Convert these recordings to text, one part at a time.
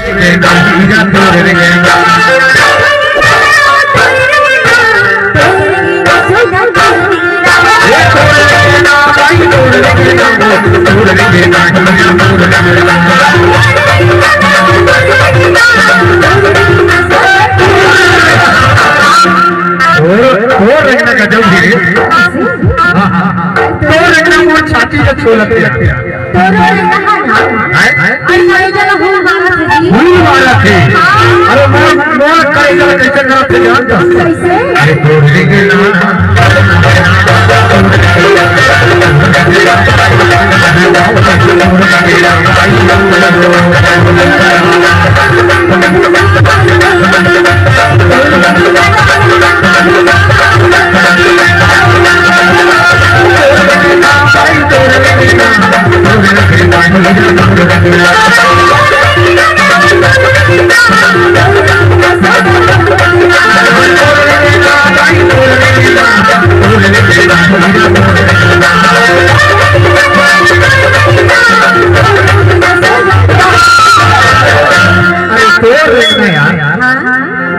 देखेगा हीरा तोड़ देगा छाती का छोड़ लगते अरे मोर कैसे करते जानता अरे तोड़ देंगे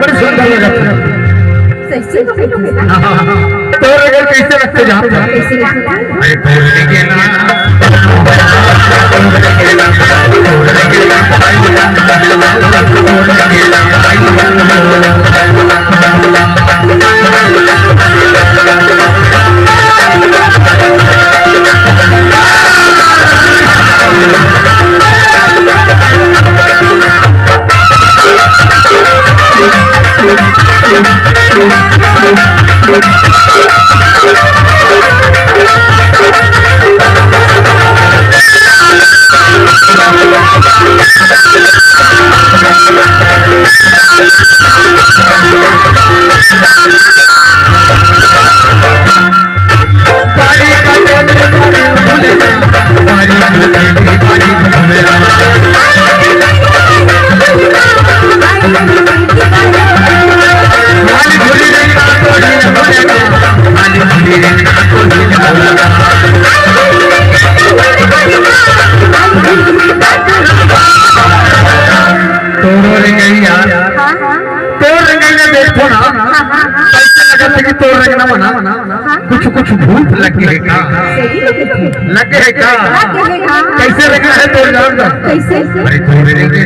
बड़ी सुंदर लगता है तो अगर कैसे रखते जाते अरे बोलने के ना कुछ कुछ भूत लगे का कैसे लगा है तो जानता कैसे अरे तोड़ देंगे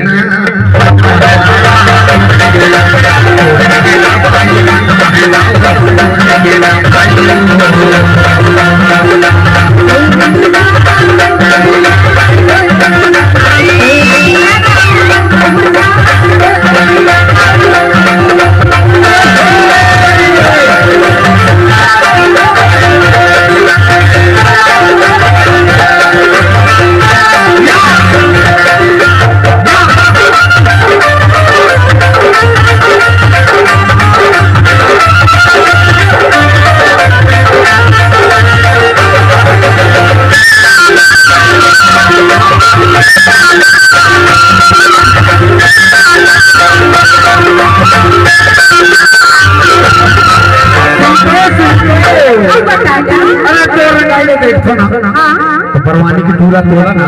परवानी की दूल्हा तोड़ा ना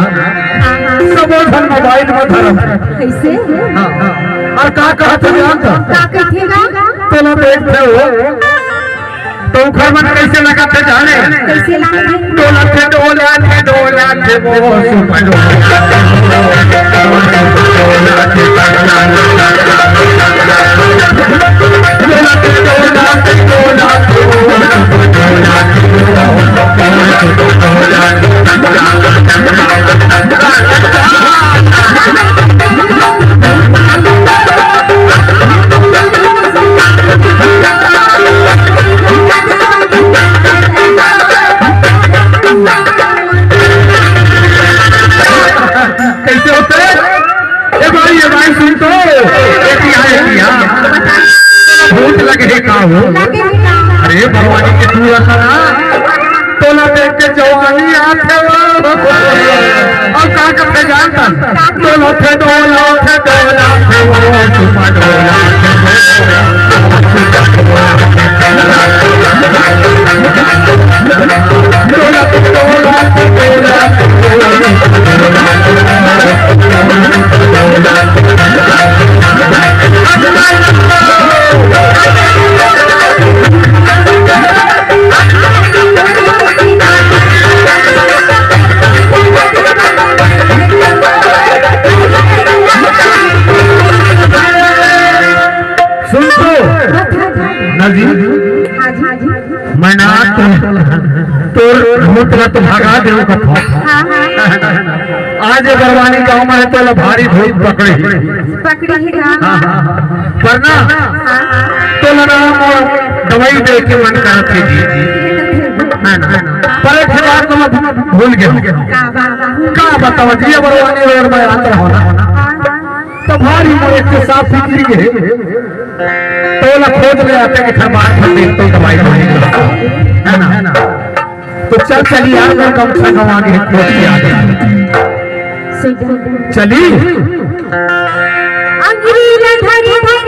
सब मोबाइल में धरम कैसे और का कहा थे जानता तो देखते हो तो घर में कैसे लगा थे जाने कैसे डोला थे वो कैसे होते ये भाई सुन तो भूत लगे का हो अरे भगवानी की तू ना तोला देख के जवानी आते और का करते जानता तोला थे डोला डोला भूत रत भगा दे आज बरवानी गाँव में है तो भारी भूत पकड़ी पर ना तो दवाई दे के मन करते पर एक बार तो मैं भूल गया क्या बताओ जी बरवानी और मैं आता होना तो भारी मोरे के साफ फिक्री है तो ला खोज ले आते कि खरमार फटे तो दवाई है ना तो चल चली यार मैं कम से कम आगे खोज के आ गया चली अंग्रेज धरी धरी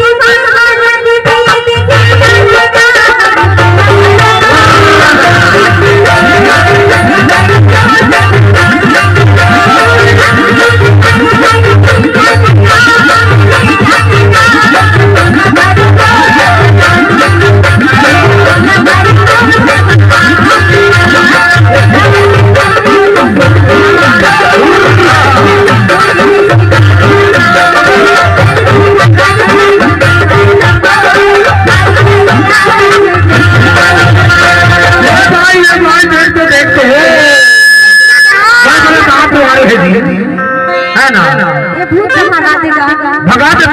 भगा दे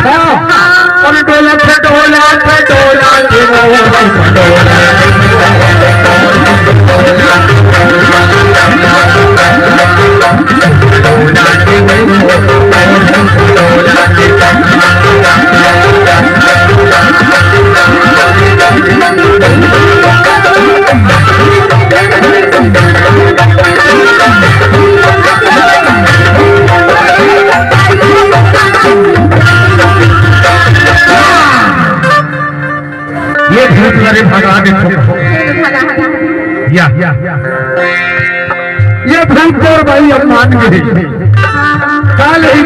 और डोला डोला ये भूत वाले भगा दे ये भूत और भाई अब मान गए काल ही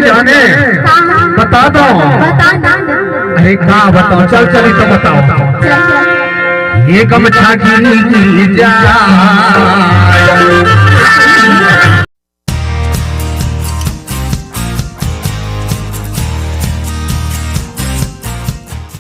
जाने बता दो अरे कहा बताओ चल चली तो बताओ ये गमछा की जा